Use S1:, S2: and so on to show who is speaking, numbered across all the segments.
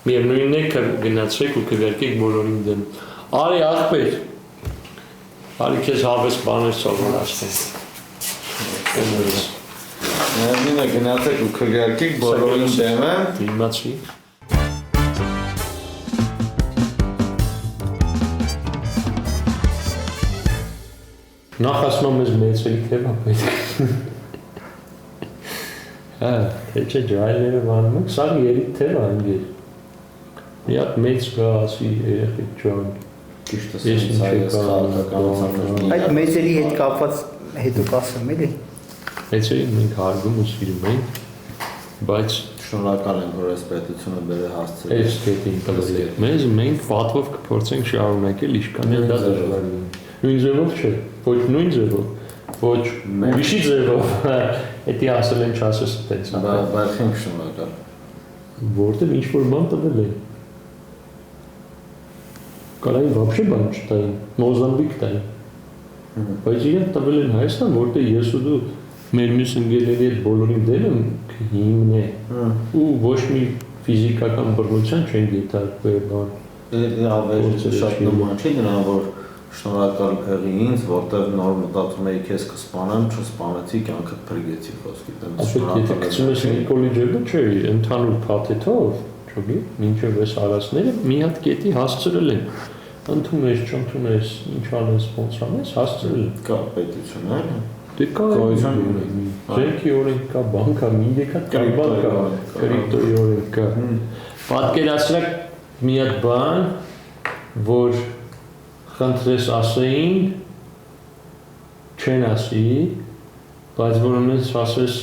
S1: Միևնույնն է գնացեք ու քվերքեք բոլորին դեմ։ Արի ախպեր։ Արի քեզ հավես բաներ սովորացնեմ։
S2: Միևնույնն է գնացեք ու քվերքեք բոլորին դեմ։
S1: Իմացի։ Նախ ասում եմ մեծերի թեմա պետք։ Հա, թե չէ ջայլները բանում ենք, սա երիք թեմա ընկեր։ Մի հատ մեծ գա ասի երեխեք ջան։
S2: Ճիշտ ասած այս քաղաքականության
S3: Այդ մեծերի հետ կապված հետո կասեմ էլի։
S1: Մեծերին մենք հարգում ու սիրում ենք, բայց
S2: շնորհակալ եմ, որ այս պետությունը բերել հասցրել։
S1: այս կետին տվել եք մեզ, մենք պատվով կփորձենք շարունակել իշքանել դա դժվար է։ Նույն ձևով չէ, ոչ նույն ձևով, ոչ ուրիշի ձևով, էդի ասել են չասես տենց։
S2: Բայց խենք շնորհակալ։
S1: Որտեղ ինչ-որ բան տվել են։ Կարային вообще բան չտային, Մոզամբիկ տային։ Բայց իրենք տվել են Հայաստան, որտեղ ես ու դու մեր մյուս ընկերների հետ բոլորին դեմ ենք հիմն է։ Ու ոչ մի ֆիզիկական բռնության չեն դիտարկվել բան։
S2: Ավելի շատ նման չի դրան, որ շնորհակալ եղի ինձ, որտեղ նոր մտածում էի քեզ կսպանեմ, չսպանեցի, կյանքդ փրկեցի խոսքի տենց։
S1: Եթե գցում ես Նիկոլի ջեբը, չէ, ընդհանուր փաթեթով, չգի, մինչև այս արածները մի հատ կետի հասցրել են։ Ընդունել, չընդունել, ինչ անես, ոնց անես, հասցրել են։
S2: Կա պետություն, այլ։
S1: Դե կա Զենքի օրենք կա, բան կա, մի հատ բան կա, կրիպտոյի օրենք կա։ Պատկերացրեք մի հատ բան, որ խնդրես ասեին, չեն ասի, բայց որոնց ասես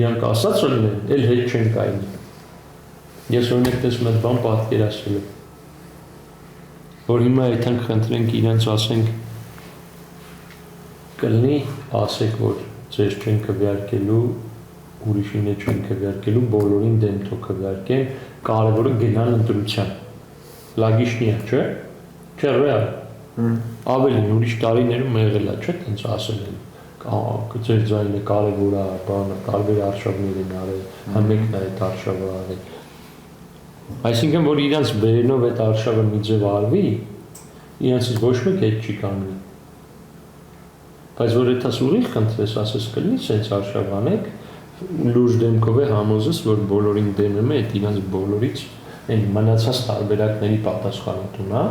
S1: իրանք ասած լինեն, էլ հետ չեն կայնի։ Ես օրինակ տեսնում եմ բան պատկերացրել եմ, որ հիմա այդքան խնդրենք իրանց ասենք կլինի ասեք, որ ձեզ չեն քվեարկելու, ուրիշին չեն քվեարկելու, բոլորին դեմ թող քվեարկեն, կարևորը գնան ընտրության։ Լագիշնիա, չէ՞։ Չէ, ռեալ։ Ավելին ուրիշ տարիներում եղել է, չէ՞, տենց ասել են։ Ձեր ձայնը կարևոր է, բանը, տարբեր արշավներ են արել, համեկն է այդ արշավը արել։ Այսինքն, որ իրանց բերենով այդ արշավը մի ձև արվի, իրանցից ոչ մեկ հետ չի կանգնի։ Բայց որ եթե ուղիղ խնդրես, ասես կլինի, սենց արշավ անեք, լուրջ դեմքով է համոզես, որ բոլորին դեմում է, այդ իրանց բոլորից այն մնացած տարբերակների պատասխանատուն, հա։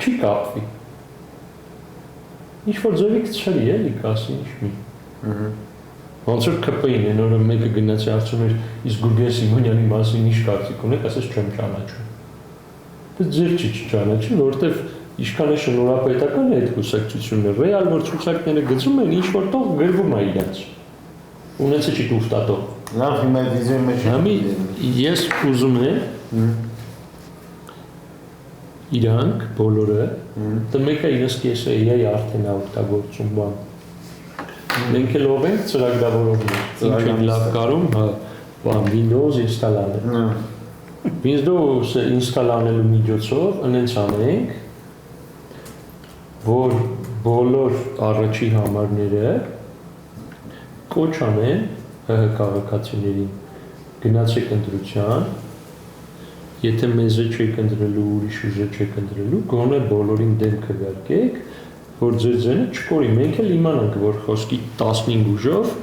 S1: Չի կապվի։ Ինչ-որ ձևի կցրի, էլի կասի ինչ-մի։ Ոնց որ ԿՊ-ին են օրը մեկը գնացի արդյոք էր, իսկ Գուրգեն Սիմոնյանի մասին ինչ կարծիք ունեք, ասես չեմ ճանաչում։ Բայց ձեր չի չճանաչի, որովհետև Իշքանը շնորհապետական է այդ կուսակցությունը, ռեալ որ ցուցակները գծում են, ինչ-որ տող գրվում է իրանց։ Ունեցե չի տուֆտատող։
S2: Լավ, հիմա վիզիոյի մեջ
S1: Համի ես ուզում եմ իրանք բոլորը, դա մեկը իրենց կեսը էի արդեն օգտագործում բան։ Մենք էլ ով ենք ծրագրավորողներ, ինչ են լավ կարում, հա, բան Windows ինստալ անել։ Windows ինստալ անելու միջոցով ընենց անենք, որ բոլոր առաջի համարները կոչ անեն ՀՀ քաղաքացիներին գնացեք ընտրության, եթե մեզ չեք ընտրելու, ուրիշ ուժ չեք ընտրելու, գոնե բոլորին դեմ քվեարկեք, որ ձեր ձենը չկորի, մենք էլ իմանանք, որ խոսքի 15 ուժով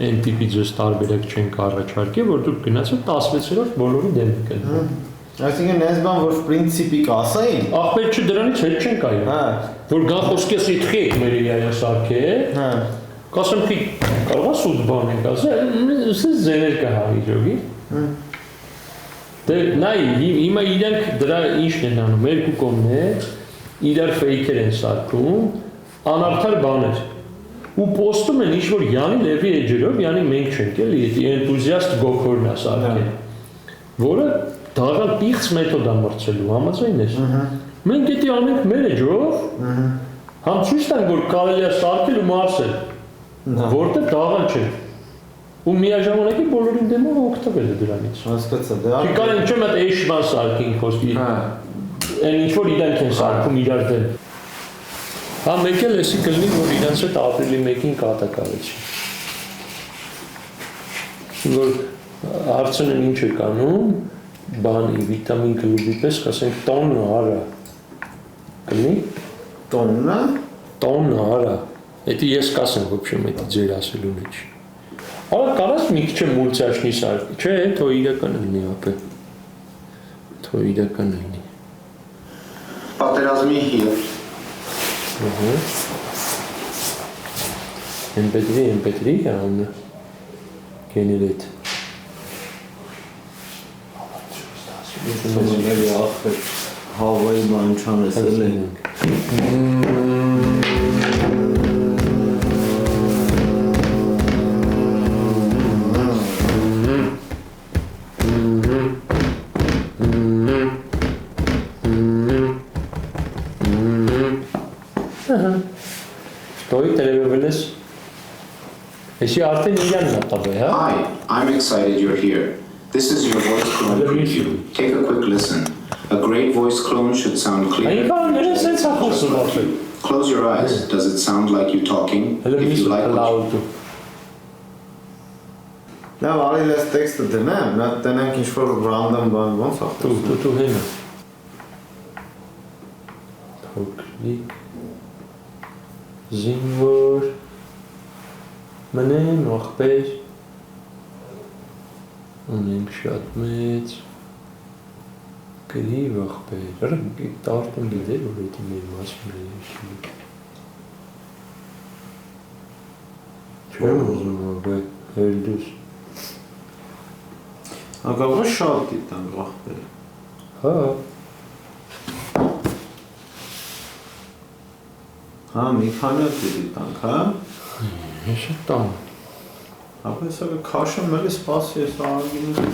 S1: այն տիպի ձեզ տարբերակ չենք առաջարկել, որ դուք գնացեք 16-րդ բոլորին դեմ կընտրեք։
S2: Այսինքն այս բան որ պրինցիպի կասային,
S1: ախպեր չի դրանից հետ չեն կայում։
S2: հա,
S1: Որ գան խոսքես իթխեք մեր իայասարքե,
S2: հա,
S1: կասեմ թե կարող է սուտ բան ենք ասել, սենց ձեներ կհարի ժողի։ Դե նայ, հիմա իրանք դրա ինչն են անում, երկու կողմներ, իրար ֆեյքեր են սարքում, անարդար բաներ։ Ու պոստում են ինչ-որ Յանի Լևի էջերով, Յանի մենք չենք էլի, էնտուզիաստ գոքորն է սարքել, որը դաղան պիղծ մեթոդ է մրցելու, համաձայն ես։ Մենք էդի անենք մեր էջով, համ ցույց տանք, որ կարելի է սարքել ու մարսել, որտեղ դաղան չէ։ Ու միաժամանակ բոլորին դեմով օգտվել է դրանից։
S2: հասկացա, դա։
S1: Չի կարելի չեմ այդ էշման սարքին խոսքի։ Այն ինչ որ իրանք են սարքում իրար դեմ։ Հա մեկ էլ էսի կլինի, որ իրանց հետ ապրիլի 1-ին կատակարեցի։ Որ հարցն են ինչ է կանում, բանի վիտամին կլուբի պես, ասենք տոննա արա։ Կլինի։ Տոննա արա։ Էդի ես կասեմ, в общем, էդի ձեր ասելու մեջ։ Ահա կարաս մի քիչ մուլտիաշնի սար։ Չէ, թո իրական լինի ապե։ Թո իրական լինի։
S4: Պատերազմի հիվ։
S1: MP3 անունը գեներետ։
S2: Ուսումների ախր հավայի բան չանեսել են։
S1: Ստոյի տերևելես։ Էսի արդեն իրան նատաբե, հա։
S4: Hi, I'm excited you're here. This is your voice clone preview. Take a quick listen. A great voice clone should sound clear.
S1: Այնքան ներես է ցախոսում ապել։
S4: Close your eyes. Does it sound like you talking?
S1: Հələ
S4: If
S1: մի
S4: you like what
S1: լաուտու։
S2: Նա արի լես տեքստը դնեմ, նա տնենք ինչ-որ random բան ոնց է։
S1: Դու հենա։ Թոքլիկ։ Զինվոր։ Մնեն ողբեր։ Ունենք շատ մեծ։ Գրի ողբեր։ Արա տարտում գիտեր, որ էդի մեր մասում է իշի։ Չեմ ուզում, բայց հերդուս։
S2: Ակավը շատ դիտան ողբեր։
S1: Հա։
S2: Հա, մի քանի դիտանք, հա։
S1: Ես տամ։
S2: Ապա սա քաշը մելի սպասի ես արգինը։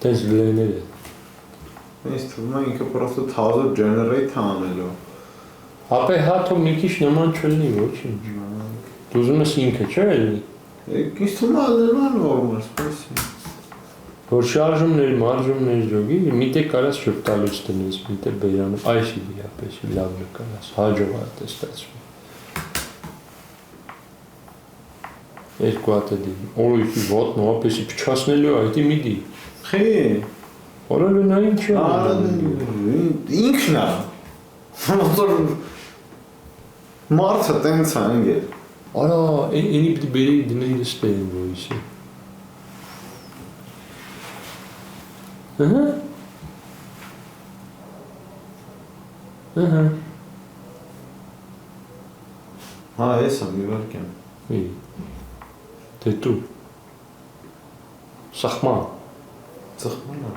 S1: Տես լեներ է։
S2: Ես թվում է ինքը պրոստը թազը generate անելու։
S1: Ապե հաթո մի քիչ նման չլինի, ոչինչ։ Դու ուզում ես ինքը չէ՞ լինի։
S2: Ինձ թվում է ալերման նորմալ, սպասի։
S1: Որ շարժումներ, մարժումներ ժողի, միտե կարաս շփտալուց տնես, միտե բերանը, այս իլի ապես, լավ նկարաս, հաջող է ստացվում։ Երկու հատ է դիմ, օրույթի ոտնո, ապեսի պչասնելու այդի մի դի։
S2: Խի։
S1: Որը նա ինչ է։
S2: Ինքն է։ Ոնց մարդը տենց է ընկել։
S1: Արա, ինի պիտի բերի դների դստեն ոյսի։ Ահա։
S2: Հա, ես եմ իվարկեմ։
S1: Դե դու։ Սախման։
S2: Ծխման է։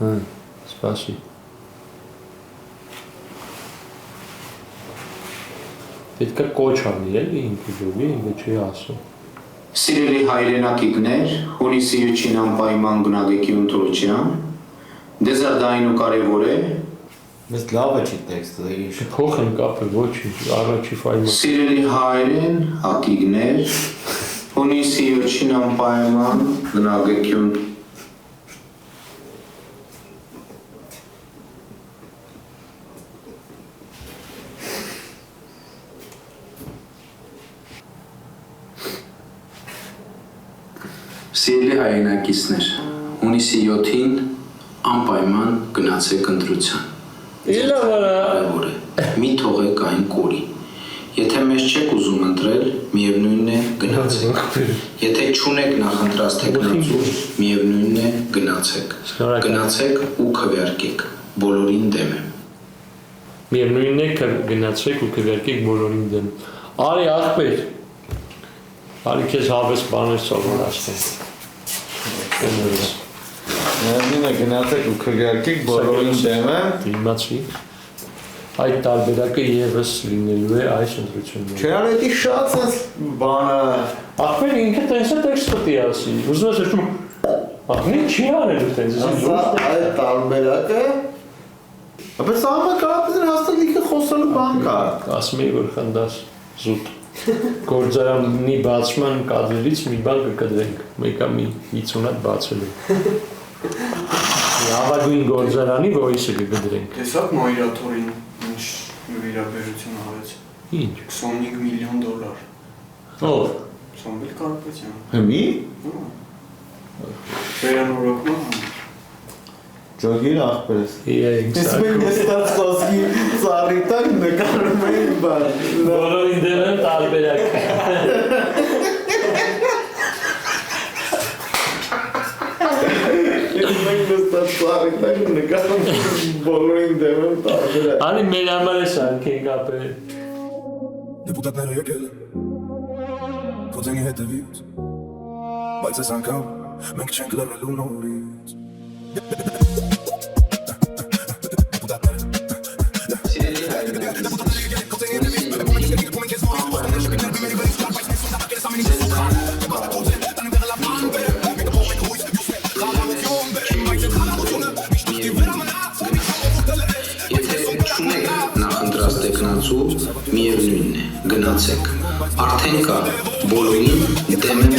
S1: Հա, սպասի։ Պետք է կոչ անի էլի ինքը ժողի, ինքը չի ասում։
S4: Սիրելի հայրենակիքներ, հունիսի 8-ին անպայման գնահատի ընտրության, դեզերտային ու կարևոր է։
S2: Մեզ լավ է չի տեքստը, դե
S1: Փոխ են կապել, ոչինչ, առաջի ֆայլը։
S4: Սիրելի հայրեն, հակիկներ, հունիսի 8-ին անպայման գնահատի Սիրելի հայրենակիցներ, հունիսի 7-ին անպայման գնացեք ընտրության։
S1: Իլա վրա։
S4: Կարևոր է, մի թողեք այն կորի։ Եթե մեզ չեք ուզում ընտրել, միևնույնն է գնացեք։ Եթե չունեք նախընտրած թեկնածու, միևնույնն է գնացեք։ Գնացեք ու քվեարկեք, բոլորին դեմ եմ։
S1: Միևնույնն է գնացեք ու քվեարկեք բոլորին դեմ։ Արի ախպեր։ Արի քեզ հավես բաներ սովորացնեմ։
S2: Նայինը գնացեք ու քվեարկեք բոլորին դեմ եմ։
S1: Իմացի։ Այդ տարբերակը եւս լինելու է այս ընտրությունում։
S2: Չէ, արետի շատ sense բանը։
S1: Ախպեր ինքը տես է տեքստը պիտի ասի։ Ուզում ես ասում, ախնի չի արելու տես։
S2: Ասա այդ տարբերակը։ Ապա սա կարապետին հաստատ լիքը խոսալու բան կա։
S1: Ասում էի, որ խնդաս զուտ։ Գործարանի բացման կադրից մի բան կկտրենք, մեկա մի 50 հատ բացելու։ Ավագույն գործարանի voice-ը կգտրենք։
S5: Տեսակ մայրաթորին ինչ վերաբերություն արեց։
S1: Ինչ։
S5: $25 միլիոն։
S1: Ով։
S5: Սամվել Կարապետյան։
S2: Հիմի
S5: Վերանորոգման։
S2: ջոգիր ախպերս։
S1: Yeah,
S2: Իսկ
S1: exactly.
S2: մենք նստած խոսքի ծառի տակ նկարում էինք բան։
S1: Բոլորին դեմ եմ տարբերակ։
S2: Իսկ մենք նստած ծառի տակ նկարում բոլորին դեմ եմ տարբերակ։
S1: Անի մեր համար է շարք ենք ապել։
S6: Դեպուտատները եկել Կոձենի հետևից Բայց այս անգամ մենք չենք լռելու նորից
S4: Եթե չունեք նախընտրած տեխնացու, միևնույնն է, գնացեք։ Արդեն կա, բոլորին դեմ եմ